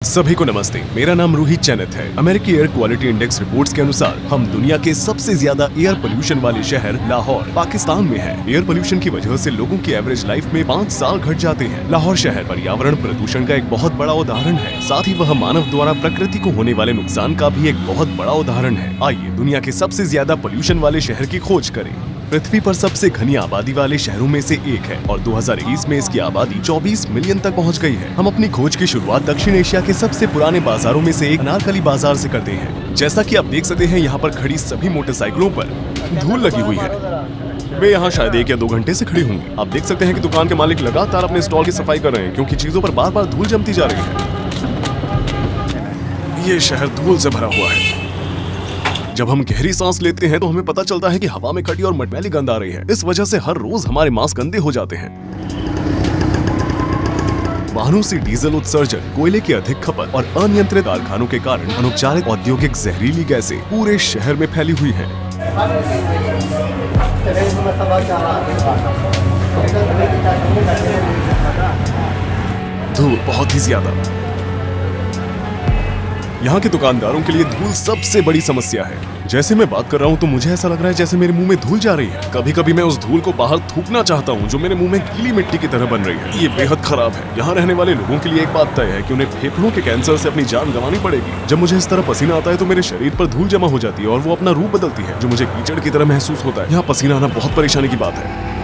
सभी को नमस्ते। मेरा नाम रोहित चैनत है। अमेरिकी एयर क्वालिटी इंडेक्स रिपोर्ट्स के अनुसार हम दुनिया के सबसे ज्यादा एयर पोल्यूशन वाले शहर लाहौर पाकिस्तान में है। एयर पोल्यूशन की वजह से लोगों की एवरेज लाइफ में 5 साल घट जाते हैं। लाहौर शहर पर्यावरण प्रदूषण का एक बहुत बड़ा उदाहरण है। साथ ही वह मानव द्वारा प्रकृति को होने वाले नुकसान का भी एक बहुत बड़ा उदाहरण है। आइए दुनिया के सबसे ज्यादा पोल्यूशन वाले शहर की खोज करें। पृथ्वी पर सबसे घनी आबादी वाले शहरों में से एक है और 2021 में इसकी आबादी 24 मिलियन तक पहुंच गई है। हम अपनी खोज की शुरुआत दक्षिण एशिया के सबसे पुराने बाजारों में से एक अनारकली बाजार से करते हैं। जैसा कि आप देख सकते हैं, यहाँ पर खड़ी सभी मोटरसाइकिलों पर धूल लगी हुई है। वे यहाँ शायद 1 या 2 घंटे से खड़ी होंगी। आप देख सकते हैं कि दुकान के मालिक लगातार अपने स्टॉल की सफाई कर रहे हैं क्योंकि चीजों पर बार बार धूल जमती जा रही है। ये शहर धूल से भरा हुआ है। जब हम गहरी सांस लेते हैं तो हमें पता चलता है कि हवा में खड़ी और मटमैली गंध आ रही है। इस वजह से हर रोज हमारे मास्क गंदे हो जाते हैं। वाहनों से डीजल उत्सर्जन, कोयले की अधिक खपत और अनियंत्रित कारखानों के कारण अनुपचारित औद्योगिक जहरीली गैसें पूरे शहर में फैली हुई हैं। धूल बहुत ही ज्यादा। यहाँ के दुकानदारों के लिए धूल सबसे बड़ी समस्या है। जैसे मैं बात कर रहा हूँ तो मुझे ऐसा लग रहा है जैसे मेरे मुंह में धूल जा रही है। कभी कभी मैं उस धूल को बाहर थूकना चाहता हूँ जो मेरे मुंह में गीली मिट्टी की तरह बन रही है। ये बेहद खराब है। यहाँ रहने वाले लोगों के लिए एक बात तय है कि उन्हें फेफड़ों के कैंसर से अपनी जान गंवानी पड़ेगी। जब मुझे इस तरह पसीना आता है तो मेरे शरीर पर धूल जमा हो जाती है और वो अपना रूप बदलती है जो मुझे कीचड़ की तरह महसूस होता है। यहाँ पसीना आना बहुत परेशानी की बात है।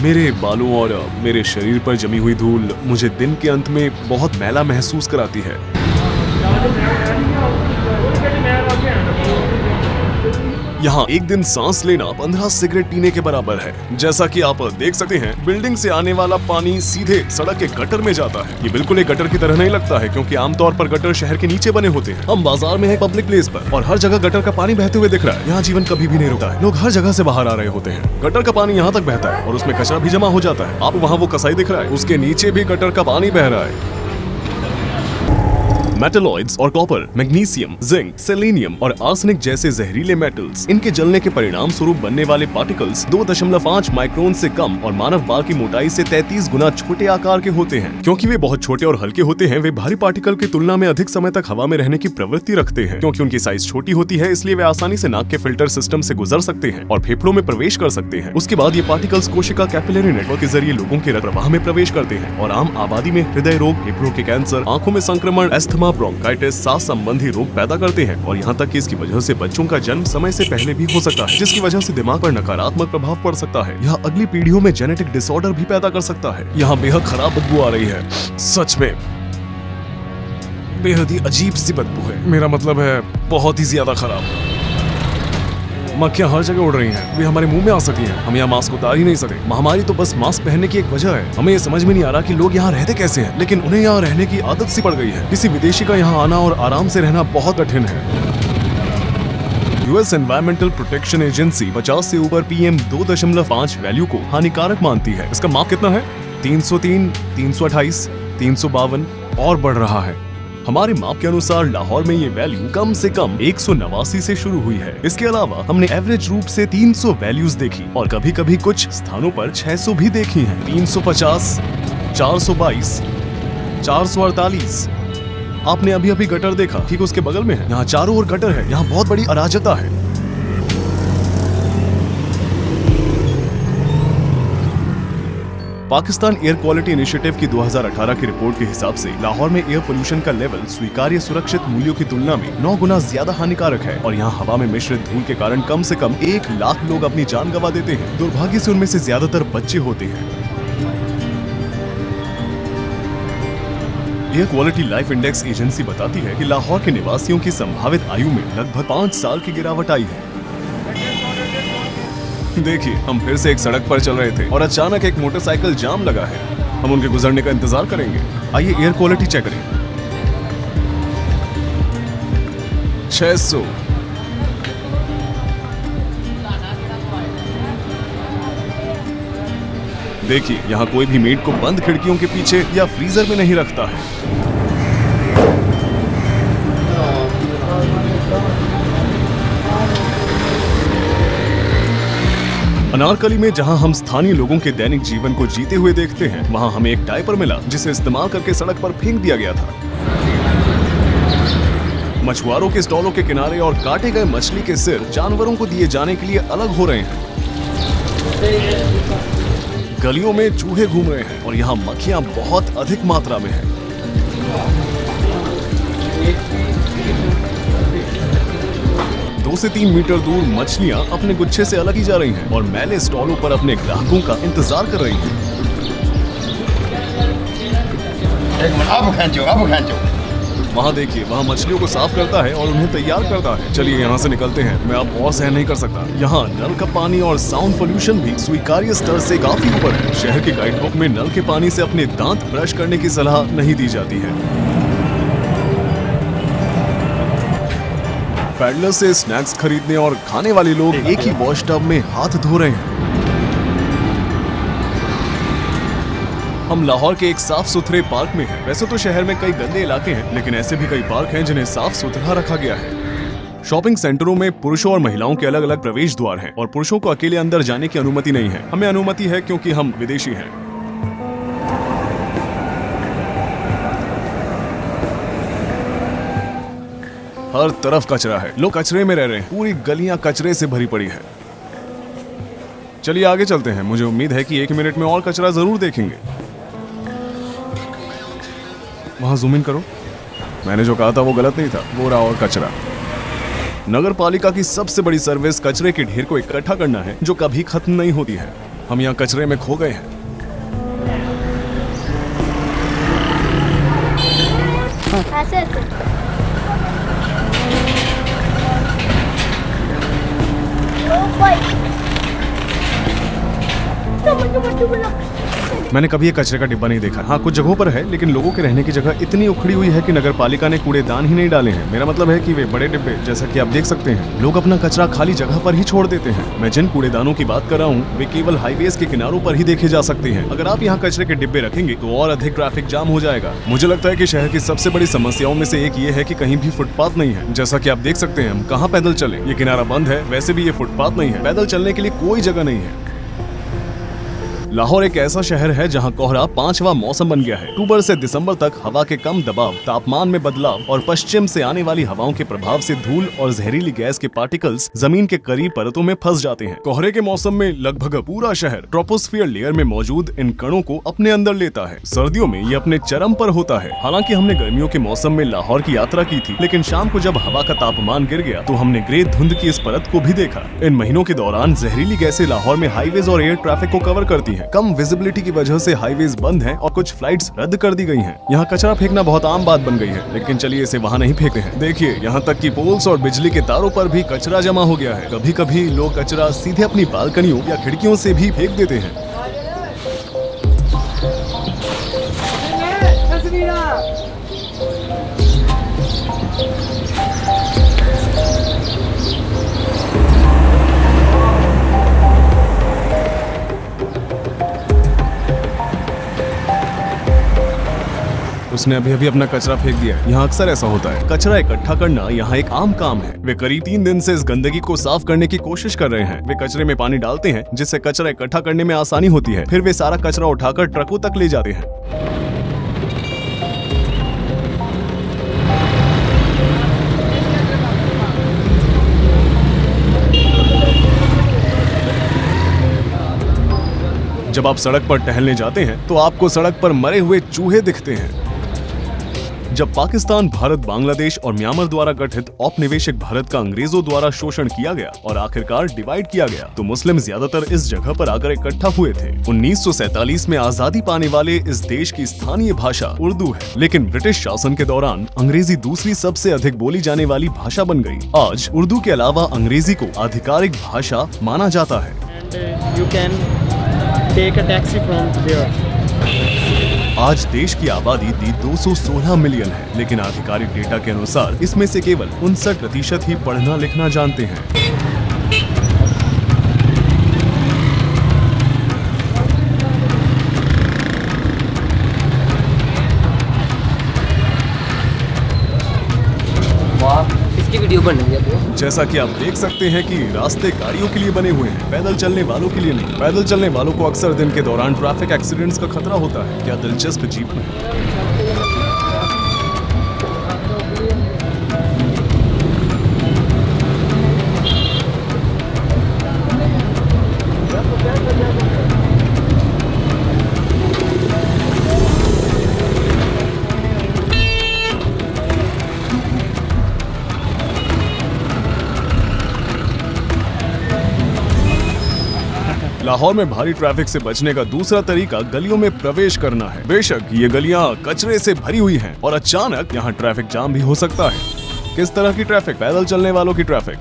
मेरे बालों और मेरे शरीर पर जमी हुई धूल मुझे दिन के अंत में बहुत मैला महसूस कराती है। यहाँ एक दिन सांस लेना 15 सिगरेट पीने के बराबर है। जैसा कि आप देख सकते हैं, बिल्डिंग से आने वाला पानी सीधे सड़क के गटर में जाता है। ये बिल्कुल एक गटर की तरह नहीं लगता है क्योंकि आमतौर पर गटर शहर के नीचे बने होते हैं। हम बाजार में है, पब्लिक प्लेस पर, और हर जगह गटर का पानी बहते हुए दिख रहा है। यहाँ जीवन कभी भी नहीं रुका है। लोग हर जगह से बाहर आ रहे होते हैं। गटर का पानी यहाँ तक बहता है और उसमें कचरा भी जमा हो जाता है। आप वहाँ वो कसाई दिख रहा है, उसके नीचे भी गटर का पानी बह रहा है। मेटलॉइड्स और कॉपर, मैग्नीशियम, जिंक, सेलेनियम और आर्सेनिक जैसे जहरीले मेटल्स, इनके जलने के परिणाम स्वरूप बनने वाले पार्टिकल्स 2.5 माइक्रोन से कम और मानव बाल की मोटाई से 33 गुना छोटे आकार के होते हैं। क्योंकि वे बहुत छोटे और हल्के होते हैं, वे भारी पार्टिकल की तुलना में अधिक समय तक हवा में रहने की प्रवृत्ति रखते हैं। क्योंकि उनकी साइज छोटी होती है, इसलिए वे आसानी से नाक के फिल्टर सिस्टम से गुजर सकते हैं और फेफड़ों में प्रवेश कर सकते हैं। उसके बाद ये पार्टिकल्स कोशिका कैपिलरी नेटवर्क के जरिए लोगों के रक्त प्रवाह में प्रवेश करते हैं और आम आबादी में हृदय रोग, फेफड़ों के कैंसर, आंखों में संक्रमण, अस्थमा, ब्रोंकाइटिस, सांस संबंधी रोग पैदा करते हैं। और यहाँ तक कि इसकी वजह से बच्चों का जन्म समय से पहले भी हो सकता है, जिसकी वजह से दिमाग पर नकारात्मक प्रभाव पड़ सकता है। यह अगली पीढ़ियों में जेनेटिक डिसऑर्डर भी पैदा कर सकता है। यहाँ बेहद खराब बदबू आ रही है। सच में बेहद ही अजीब सी बदबू है। मेरा मतलब है बहुत ही ज्यादा खराब। मक्खियां हर जगह उड़ रही हैं। वे हमारे मुंह में आ सकती हैं। हम यहाँ मास्क उतार ही नहीं सकते। महामारी तो बस मास्क पहनने की एक वजह है। हमें ये समझ में नहीं आ रहा कि लोग यहाँ रहते कैसे हैं, लेकिन उन्हें यहाँ रहने की आदत सी पड़ गई है। किसी विदेशी का यहाँ आना और आराम से रहना बहुत कठिन है। यूएस एनवायरमेंटल प्रोटेक्शन एजेंसी 50 से ऊपर PM 2.5 वैल्यू को हानिकारक मानती है। इसका माप कितना है? 303, 328, 352 और बढ़ रहा है। हमारे माप के अनुसार लाहौर में ये वैल्यू कम से कम 189 से शुरू हुई है। इसके अलावा हमने एवरेज रूप से 300 वैल्यूज देखी और कभी कभी कुछ स्थानों पर 600 भी देखी हैं। 350, 422, 448। आपने अभी अभी गटर देखा, ठीक उसके बगल में है। यहाँ चारों ओर गटर है। यहाँ बहुत बड़ी अराजकता है। पाकिस्तान एयर क्वालिटी इनिशिएटिव की 2018 की रिपोर्ट के हिसाब से लाहौर में एयर पोल्यूशन का लेवल स्वीकार्य सुरक्षित मूल्यों की तुलना में 9 गुना ज्यादा हानिकारक है और यहाँ हवा में मिश्रित धूल के कारण कम से कम 1 लाख लोग अपनी जान गंवा देते हैं। दुर्भाग्य से उनमें से ज्यादातर बच्चे होते हैं। Air quality life index agency बताती है कि लाहौर के निवासियों की संभावित आयु में लगभग 5 साल की गिरावट आई है। देखिए, हम फिर से एक सड़क पर चल रहे थे और अचानक एक मोटरसाइकिल जाम लगा है। हम उनके गुजरने का इंतजार करेंगे। आइए एयर क्वालिटी चेक करें। 600, देखिए, यहाँ कोई भी मीट को बंद खिड़कियों के पीछे या फ्रीजर में नहीं रखता है। अनारकली में जहां हम स्थानीय लोगों के दैनिक जीवन को जीते हुए देखते हैं, वहां हमें एक डायपर मिला जिसे इस्तेमाल करके सड़क पर फेंक दिया गया था। मछुआरों के स्टॉलों के किनारे और काटे गए मछली के सिर जानवरों को दिए जाने के लिए अलग हो रहे हैं। गलियों में चूहे घूम रहे हैं और यहाँ मक्खियाँ बहुत अधिक मात्रा में हैं। 2 से 3 मीटर दूर मछलियाँ अपने गुच्छे से अलग ही जा रही हैं और मैले स्टॉलों पर अपने ग्राहकों का इंतजार कर रही हैं। अब खींचो। वहाँ देखिए, वहाँ मछलियों को साफ करता है और उन्हें तैयार करता है। चलिए यहाँ से निकलते हैं, मैं अब और सहन नहीं कर सकता। यहाँ नल का पानी और साउंड पोल्यूशन भी स्वीकार्य स्तर से काफी ऊपर है। शहर के गाइड बुक में नल के पानी से अपने दांत ब्रश करने की सलाह नहीं दी जाती है। पैडलर से स्नैक्स खरीदने और खाने वाले लोग एक ही वॉश टब में हाथ धो रहे हैं। हम लाहौर के एक साफ सुथरे पार्क में हैं। वैसे तो शहर में कई गंदे इलाके हैं, लेकिन ऐसे भी कई पार्क हैं जिन्हें साफ सुथरा रखा गया है। शॉपिंग सेंटरों में पुरुषों और महिलाओं के अलग अलग प्रवेश द्वार हैं और पुरुषों को अकेले अंदर जाने की अनुमति नहीं है। हमें अनुमति है क्योंकि हम विदेशी हैं। हर तरफ कचरा है, लोग कचरे में रह रहे हैं। पूरी गलियां कचरे से भरी पड़ी है। चलिए आगे चलते हैं। मुझे उम्मीद है कि 1 मिनट में और कचरा जरूर देखेंगे। वहां जूम इन करो। मैंने जो कहा था वो गलत नहीं था, वो रहा और कचरा। नगर पालिका की सबसे बड़ी सर्विस कचरे के ढेर को इकट्ठा करना है, जो कभी खत्म नहीं होती है। हम यहाँ कचरे में खो गए हैं। ऐसे मैंने कभी ये कचरे का डिब्बा नहीं देखा। हाँ, कुछ जगहों पर है, लेकिन लोगों के रहने की जगह इतनी उखड़ी हुई है कि नगर पालिका ने कूड़ेदान ही नहीं डाले हैं। मेरा मतलब है कि वे बड़े डिब्बे, जैसा कि आप देख सकते हैं, लोग अपना कचरा खाली जगह पर ही छोड़ देते हैं। मैं जिन कूड़ेदानों की बात कर रहा हूँ, वे केवल हाईवेज के किनारों पर ही देखे जा सकते हैं। अगर आप यहाँ कचरे के डिब्बे रखेंगे तो और अधिक ट्रैफिक जाम हो जाएगा। मुझे लगता है कि शहर की सबसे बड़ी समस्याओं में से एक ये है कि कहीं भी फुटपाथ नहीं है। जैसा कि आप देख सकते हैं, हम कहाँ पैदल चले। ये किनारा बंद है, वैसे भी ये फुटपाथ नहीं है। पैदल चलने के लिए कोई जगह नहीं है। लाहौर एक ऐसा शहर है जहां कोहरा 5वां मौसम बन गया है। अक्टूबर से दिसंबर तक हवा के कम दबाव, तापमान में बदलाव और पश्चिम से आने वाली हवाओं के प्रभाव से धूल और जहरीली गैस के पार्टिकल्स जमीन के करीब परतों में फंस जाते हैं। कोहरे के मौसम में लगभग पूरा शहर ट्रोपोस्फियर लेयर में मौजूद इन कणों को अपने अंदर लेता है। सर्दियों में ये अपने चरम पर होता है। हालांकि हमने गर्मियों के मौसम में लाहौर की यात्रा की थी, लेकिन शाम को जब हवा का तापमान गिर गया तो हमने ग्रे धुंध की इस परत को भी देखा। इन महीनों के दौरान जहरीली गैसें लाहौर में हाईवेज और एयर ट्रैफिक को कवर करती है। कम विजिबिलिटी की वजह से हाईवेज बंद हैं और कुछ फ्लाइट्स रद्द कर दी गई हैं। यहाँ कचरा फेंकना बहुत आम बात बन गई है, लेकिन चलिए इसे वहाँ नहीं फेंकते हैं। देखिए, यहाँ तक कि पोल्स और बिजली के तारों पर भी कचरा जमा हो गया है। कभी कभी लोग कचरा सीधे अपनी बालकनियों या खिड़कियों से भी फेंक देते हैं। उसने अभी अभी अपना कचरा फेंक दिया है। यहाँ अक्सर ऐसा होता है। कचरा इकट्ठा करना यहाँ एक आम काम है। वे करीब 3 दिन से इस गंदगी को साफ करने की कोशिश कर रहे हैं। वे कचरे में पानी डालते हैं, जिससे कचरा इकट्ठा करने में आसानी होती है। फिर वे सारा कचरा उठाकर ट्रकों तक ले जाते हैं। जब आप सड़क पर टहलने जाते हैं तो आपको सड़क पर मरे हुए चूहे दिखते हैं। जब पाकिस्तान, भारत, बांग्लादेश और म्यांमार द्वारा गठित औपनिवेशिक भारत का अंग्रेजों द्वारा शोषण किया गया और आखिरकार डिवाइड किया गया, तो मुस्लिम ज्यादातर इस जगह पर आकर इकट्ठा हुए थे। 1947 में आजादी पाने वाले इस देश की स्थानीय भाषा उर्दू है, लेकिन ब्रिटिश शासन के दौरान अंग्रेजी दूसरी सबसे अधिक बोली जाने वाली भाषा बन गई। आज उर्दू के अलावा अंग्रेजी को आधिकारिक भाषा माना जाता है। Take a taxi from there. आज देश की आबादी 216 मिलियन है, लेकिन आधिकारिक डेटा के अनुसार इसमें से केवल 59% ही पढ़ना लिखना जानते हैं। इसकी भी वीडियो बन रही है तो। जैसा कि आप देख सकते हैं कि रास्ते गाड़ियों के लिए बने हुए हैं, पैदल चलने वालों के लिए नहीं। पैदल चलने वालों को अक्सर दिन के दौरान ट्रैफिक एक्सीडेंट्स का खतरा होता है। क्या दिलचस्प जीप में लाहौर में भारी ट्रैफिक से बचने का दूसरा तरीका गलियों में प्रवेश करना है। बेशक ये गलियां कचरे से भरी हुई हैं और अचानक यहाँ ट्रैफिक जाम भी हो सकता है। किस तरह की ट्रैफिक? पैदल चलने वालों की ट्रैफिक।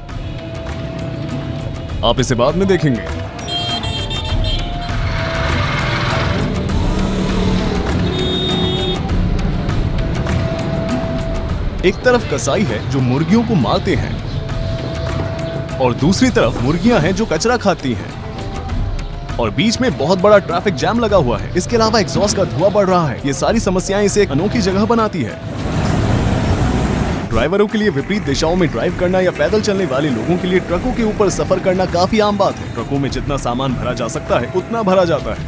आप इसे बाद में देखेंगे। एक तरफ कसाई है जो मुर्गियों को मारते हैं और दूसरी तरफ मुर्गियां हैं जो कचरा खाती हैं और बीच में बहुत बड़ा ट्रैफिक जैम लगा हुआ है। इसके अलावा एग्जॉस्ट का धुआं बढ़ रहा है। ये सारी समस्याएं इसे एक अनोखी जगह बनाती है। ड्राइवरों के लिए विपरीत दिशाओं में ड्राइव करना या पैदल चलने वाले लोगों के लिए ट्रकों के ऊपर सफर करना काफी आम बात है। ट्रकों में जितना सामान भरा जा सकता है उतना भरा जाता है।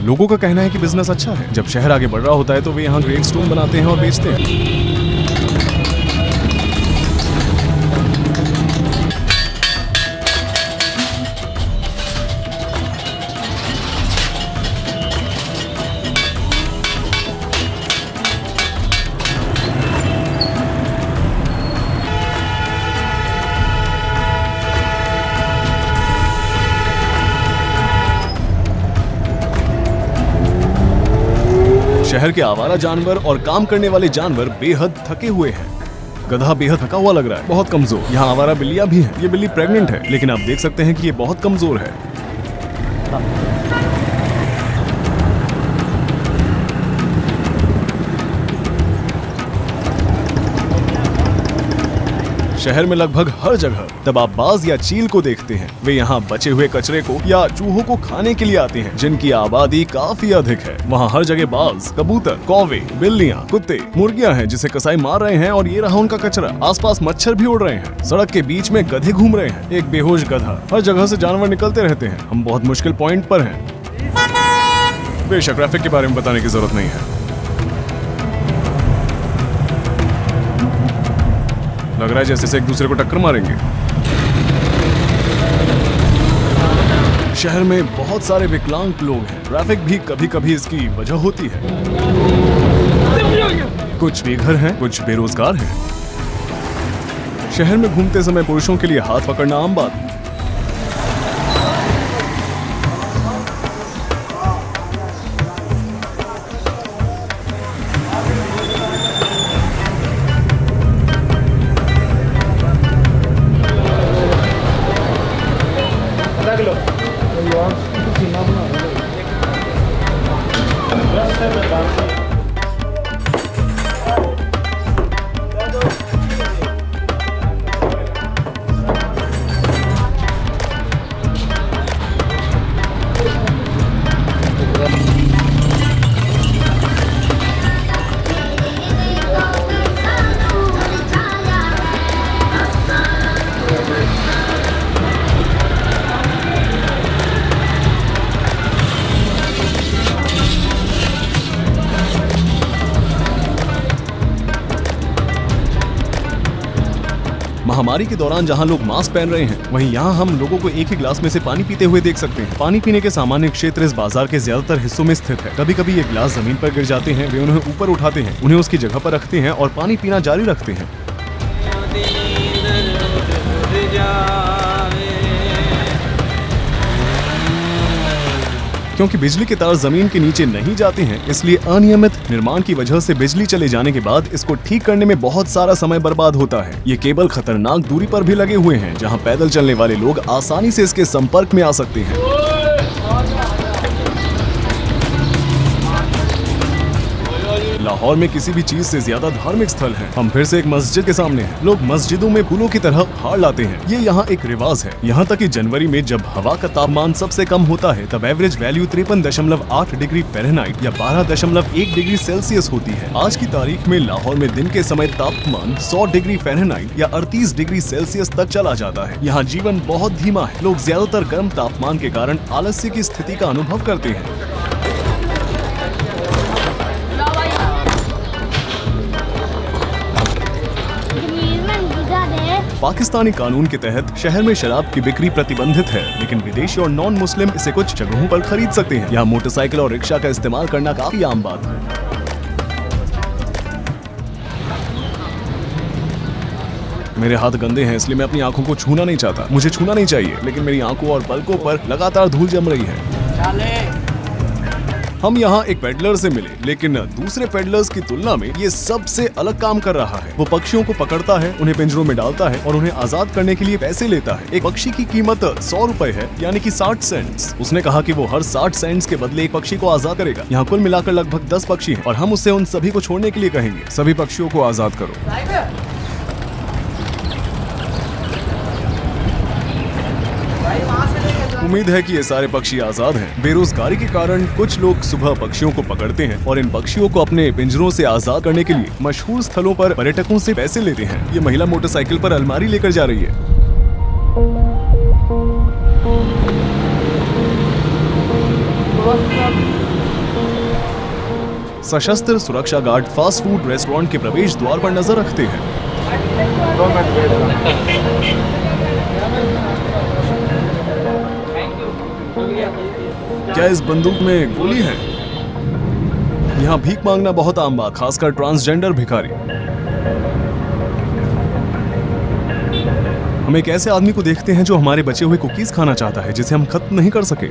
लोगों का कहना है कि बिजनेस अच्छा है। जब शहर आगे बढ़ रहा होता है तो वे यहाँ ग्रेट स्टोन बनाते हैं और बेचते हैं। शहर के आवारा जानवर और काम करने वाले जानवर बेहद थके हुए हैं। गधा बेहद थका हुआ लग रहा है, बहुत कमजोर। यहाँ आवारा बिल्लियां भी हैं। ये बिल्ली प्रेग्नेंट है, लेकिन आप देख सकते हैं कि ये बहुत कमजोर है। शहर में लगभग हर जगह तब आप बाज या चील को देखते हैं। वे यहाँ बचे हुए कचरे को या चूहों को खाने के लिए आते हैं, जिनकी आबादी काफी अधिक है। वहाँ हर जगह बाज, कबूतर, कौवे, बिल्लियाँ, कुत्ते, मुर्गियाँ हैं जिसे कसाई मार रहे हैं और ये रहा उनका कचरा। आसपास मच्छर भी उड़ रहे हैं। सड़क के बीच में गधे घूम रहे हैं। एक बेहोश गधा। हर जगह से जानवर निकलते रहते हैं। हम बहुत मुश्किल पॉइंट पर हैं। बेशक ट्रैफिक के बारे में बताने की जरूरत नहीं है। लग रहा है जैसे एक दूसरे को टक्कर मारेंगे। शहर में बहुत सारे विकलांग लोग हैं। ट्रैफिक भी कभी कभी इसकी वजह होती है। कुछ बेघर हैं, कुछ बेरोजगार हैं। शहर में घूमते समय पुरुषों के लिए हाथ पकड़ना आम बात है। महामारी के दौरान जहां लोग मास्क पहन रहे हैं, वहीं यहां हम लोगों को एक ही ग्लास में से पानी पीते हुए देख सकते हैं। पानी पीने के सामान्य क्षेत्र इस बाजार के ज्यादातर हिस्सों में स्थित है। कभी कभी ये गिलास जमीन पर गिर जाते हैं। वे उन्हें ऊपर उठाते हैं, उन्हें उसकी जगह पर रखते हैं और पानी पीना जारी रखते हैं। क्योंकि बिजली के तार जमीन के नीचे नहीं जाते हैं, इसलिए अनियमित निर्माण की वजह से बिजली चले जाने के बाद इसको ठीक करने में बहुत सारा समय बर्बाद होता है। ये केबल खतरनाक दूरी पर भी लगे हुए हैं, जहां पैदल चलने वाले लोग आसानी से इसके संपर्क में आ सकते हैं। लाहौर में किसी भी चीज से ज्यादा धार्मिक स्थल है। हम फिर से एक मस्जिद के सामने हैं। लोग मस्जिदों में फूलों की तरह हार लाते हैं। ये यहाँ एक रिवाज है। यहाँ तक कि जनवरी में जब हवा का तापमान सबसे कम होता है तब एवरेज वैल्यू 53.8 डिग्री फ़ारेनहाइट या 12.1 डिग्री सेल्सियस होती है। आज की तारीख में लाहौर में दिन के समय तापमान 100 डिग्री फ़ारेनहाइट या 38 डिग्री सेल्सियस तक चला जाता है। यहाँ जीवन बहुत धीमा है। लोग ज्यादातर गर्म तापमान के कारण आलस्य की स्थिति का अनुभव करते हैं। पाकिस्तानी कानून के तहत शहर में शराब की बिक्री प्रतिबंधित है, लेकिन विदेशी और नॉन मुस्लिम इसे कुछ जगहों पर खरीद सकते हैं। यहाँ मोटरसाइकिल और रिक्शा का इस्तेमाल करना काफी आम बात है। मेरे हाथ गंदे हैं, इसलिए मैं अपनी आंखों को छूना नहीं चाहता। मुझे छूना नहीं चाहिए, लेकिन मेरी आंखों और पलकों पर लगातार धूल जम रही है। हम यहाँ एक पेडलर से मिले, लेकिन दूसरे पेडलर्स की तुलना में ये सबसे अलग काम कर रहा है। वो पक्षियों को पकड़ता है, उन्हें पिंजरों में डालता है और उन्हें आजाद करने के लिए पैसे लेता है। एक पक्षी की कीमत 100 रुपए है, यानी कि 60 सेंट्स। उसने कहा कि वो हर 60 सेंट्स के बदले एक पक्षी को आजाद करेगा। यहाँ कुल मिलाकर लगभग 10 पक्षी हैं और हम उससे उन सभी को छोड़ने के लिए कहेंगे। सभी पक्षियों को आजाद करो। उम्मीद है कि ये सारे पक्षी आजाद हैं। बेरोजगारी के कारण कुछ लोग सुबह पक्षियों को पकड़ते हैं और इन पक्षियों को अपने पिंजरों से आजाद करने के लिए मशहूर स्थलों पर पर्यटकों से पैसे लेते हैं। ये महिला मोटरसाइकिल पर अलमारी लेकर जा रही है। सशस्त्र सुरक्षा गार्ड फास्ट फूड रेस्टोरेंट के प्रवेश द्वार पर नजर रखते हैं। क्या इस बंदूक में गोली है? यहाँ भीख मांगना बहुत आम बात, खासकर ट्रांसजेंडर भिखारी। हम एक ऐसे आदमी को देखते हैं जो हमारे बचे हुए कुकीज खाना चाहता है, जिसे हम खत्म नहीं कर सके।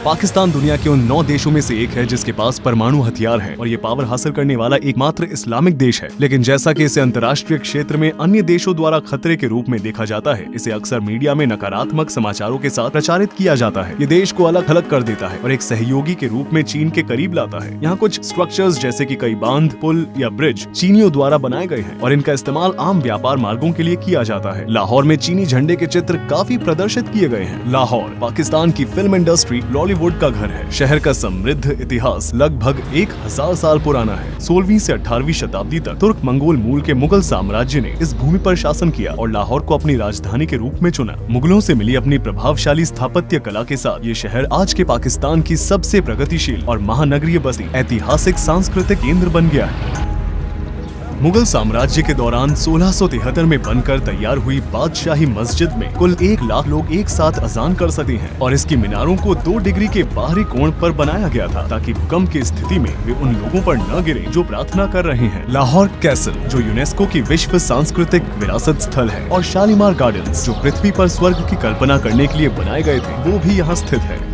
पाकिस्तान दुनिया के उन 9 देशों में से एक है जिसके पास परमाणु हथियार है और ये पावर हासिल करने वाला एकमात्र इस्लामिक देश है। लेकिन जैसा कि इसे अंतर्राष्ट्रीय क्षेत्र में अन्य देशों द्वारा खतरे के रूप में देखा जाता है, इसे अक्सर मीडिया में नकारात्मक समाचारों के साथ प्रचारित किया जाता है। ये देश को अलग थलग कर देता है और एक सहयोगी के रूप में चीन के करीब लाता है। यहाँ कुछ स्ट्रक्चर्स जैसे कि कई बांध, पुल या ब्रिज चीनियों द्वारा बनाए गए हैं और इनका इस्तेमाल आम व्यापार मार्गों के लिए किया जाता है। लाहौर में चीनी झंडे के चित्र काफी प्रदर्शित किए गए हैं। लाहौर पाकिस्तान की फिल्म इंडस्ट्री बॉलीवुड का घर है। शहर का समृद्ध इतिहास लगभग 1000 साल पुराना है। 16वीं से 18वीं शताब्दी तक तुर्क मंगोल मूल के मुगल साम्राज्य ने इस भूमि पर शासन किया और लाहौर को अपनी राजधानी के रूप में चुना। मुगलों से मिली अपनी प्रभावशाली स्थापत्य कला के साथ ये शहर आज के पाकिस्तान की सबसे प्रगतिशील और महानगरीय बस्ती, ऐतिहासिक सांस्कृतिक केंद्र बन गया है। मुगल साम्राज्य के दौरान 1673 में बनकर तैयार हुई बादशाही मस्जिद में कुल 1 लाख लोग एक साथ अजान कर सकते हैं और इसकी मीनारों को 2 डिग्री के बाहरी कोण पर बनाया गया था ताकि भूकंप की स्थिति में वे उन लोगों पर न गिरे जो प्रार्थना कर रहे हैं। लाहौर कैसल जो यूनेस्को की विश्व सांस्कृतिक विरासत स्थल है और शालीमार गार्डन्स जो पृथ्वी पर स्वर्ग की कल्पना करने के लिए बनाए गए थे, वो भी यहाँ स्थित है।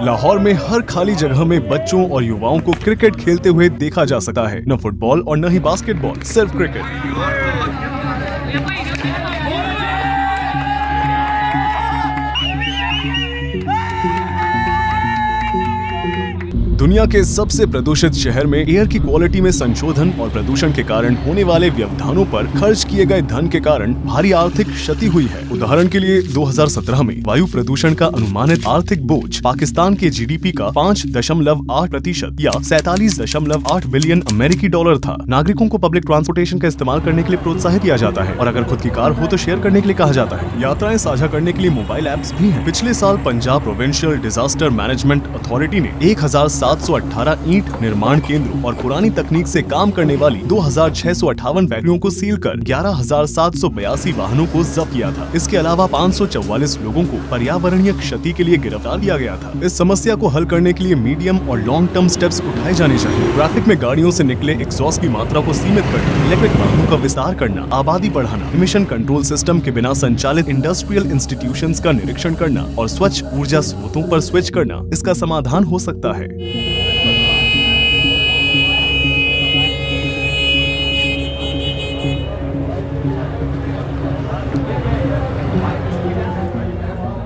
लाहौर में हर खाली जगह में बच्चों और युवाओं को क्रिकेट खेलते हुए देखा जा सकता है। न फुटबॉल और न ही बास्केटबॉल, सिर्फ क्रिकेट। दुनिया के सबसे प्रदूषित शहर में एयर की क्वालिटी में संशोधन और प्रदूषण के कारण होने वाले व्यवधानों पर खर्च किए गए धन के कारण भारी आर्थिक क्षति हुई है। उदाहरण के लिए 2017 में वायु प्रदूषण का अनुमानित आर्थिक बोझ पाकिस्तान के जीडीपी का 5.8% या 47.8 बिलियन अमेरिकी डॉलर था। नागरिकों को पब्लिक ट्रांसपोर्टेशन का इस्तेमाल करने के लिए प्रोत्साहित किया जाता है और अगर खुद की कार हो तो शेयर करने के लिए कहा जाता है। यात्राएं साझा करने के लिए मोबाइल ऐप्स भी हैं। पिछले साल Punjab provincial disaster management authority ने 1007 718 ईंट निर्माण केंद्रों और पुरानी तकनीक से काम करने वाली 2658 फैक्ट्रियों को सील कर 11,782 वाहनों को जब्त किया था। इसके अलावा 544 लोगों को पर्यावरणीय क्षति के लिए गिरफ्तार किया गया था। इस समस्या को हल करने के लिए मीडियम और लॉन्ग टर्म स्टेप्स उठाए जाने चाहिए। ट्रैफिक में गाड़ियों से निकले एग्जॉस्ट की मात्रा को सीमित करना, इलेक्ट्रिक वाहनों का विस्तार करना, आबादी बढ़ाना, इमिशन कंट्रोल सिस्टम के बिना संचालित इंडस्ट्रियल इंस्टीट्यूशंस का निरीक्षण करना और स्वच्छ ऊर्जा स्रोतों पर स्विच करना इसका समाधान हो सकता है।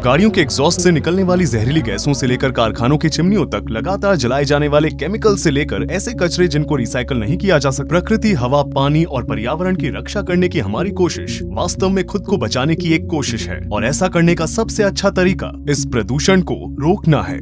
गाड़ियों के एग्जॉस्ट से निकलने वाली जहरीली गैसों से लेकर कारखानों की चिमनियों तक लगातार जलाए जाने वाले केमिकल से लेकर ऐसे कचरे जिनको रिसाइकल नहीं किया जा सकता, प्रकृति, हवा, पानी और पर्यावरण की रक्षा करने की हमारी कोशिश वास्तव में खुद को बचाने की एक कोशिश है और ऐसा करने का सबसे अच्छा तरीका इस प्रदूषण को रोकना है।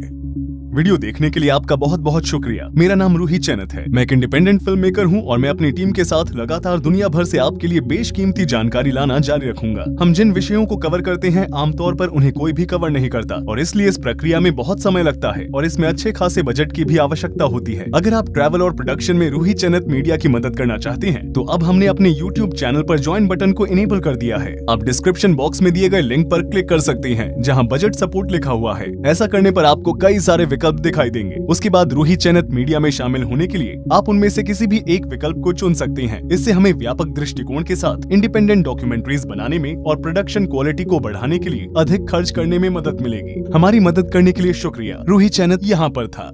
वीडियो देखने के लिए आपका बहुत बहुत शुक्रिया। मेरा नाम रूही चैनत है। मैं एक इंडिपेंडेंट फिल्म मेकर हूँ और मैं अपनी टीम के साथ लगातार दुनिया भर से आपके लिए बेशकीमती जानकारी लाना जारी रखूंगा। हम जिन विषयों को कवर करते हैं आमतौर पर उन्हें कोई भी कवर नहीं करता और इसलिए इस प्रक्रिया में बहुत समय लगता है और इसमें अच्छे खासे बजट की भी आवश्यकता होती है। अगर आप ट्रैवल और प्रोडक्शन में रूही चैनत मीडिया की मदद करना चाहते हैं तो अब हमने अपने यूट्यूब चैनल पर ज्वाइन बटन को इनेबल कर दिया है। आप डिस्क्रिप्शन बॉक्स में दिए गए लिंक पर क्लिक कर सकते हैं जहाँ बजट सपोर्ट लिखा हुआ है। ऐसा करने पर आपको कई सारे विकल्प दिखाई देंगे। उसके बाद रूही चैनत मीडिया में शामिल होने के लिए आप उनमें से किसी भी एक विकल्प को चुन सकते हैं। इससे हमें व्यापक दृष्टिकोण के साथ इंडिपेंडेंट डॉक्यूमेंट्रीज बनाने में और प्रोडक्शन क्वालिटी को बढ़ाने के लिए अधिक खर्च करने में मदद मिलेगी। हमारी मदद करने के लिए शुक्रिया। रूही चैनत यहाँ पर था।